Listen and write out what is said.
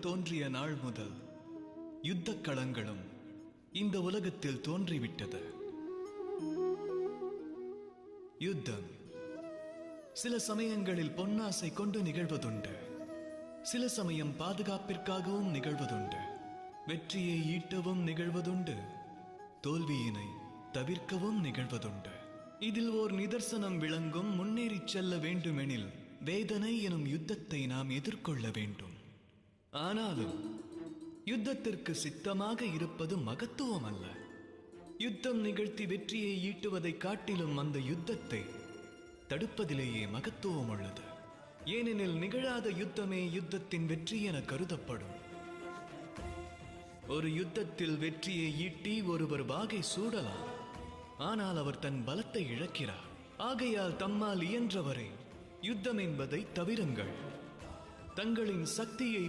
தோன்றிய நாள் முதல் யுத்தக் களங்களும் இந்த உலகத்தில் தோன்றிவிட்டது. யுத்தம் சில சமயங்களில் பொன்னாசை கொண்டு நிகழ்வதுண்டு, சில சமயம் பாதுகாப்பிற்காகவும் நிகழ்வதுண்டு, வெற்றியை ஈட்டவும் நிகழ்வதுண்டு, தோல்வியினை தவிர்க்கவும் நிகழ்வதுண்டு. இதில் ஓர் நிதர்சனம் விளங்கும். முன்னேறிச் செல்ல வேண்டுமெனில் வேதனை எனும் யுத்தத்தை நாம் எதிர்கொள்ள வேண்டும். ஆனாலும் யுத்தத்திற்கு சித்தமாக இருப்பது மகத்துவம் அல்ல. யுத்தம் நிகழ்த்தி வெற்றியை ஈட்டுவதை காட்டிலும் அந்த யுத்தத்தை தடுப்பதிலேயே மகத்துவம் உள்ளது. ஏனெனில் நிகழாத யுத்தமே யுத்தத்தின் வெற்றி என கருதப்படும். ஒரு யுத்தத்தில் வெற்றியை ஈட்டி ஒருவர் வாகை சூடலாம், ஆனால் அவர் தன் பலத்தை இழக்கிறார். ஆகையால் தம்மால் இயன்றவரை யுத்தம் என்பதை தவிருங்கள். தங்களின் சக்தியை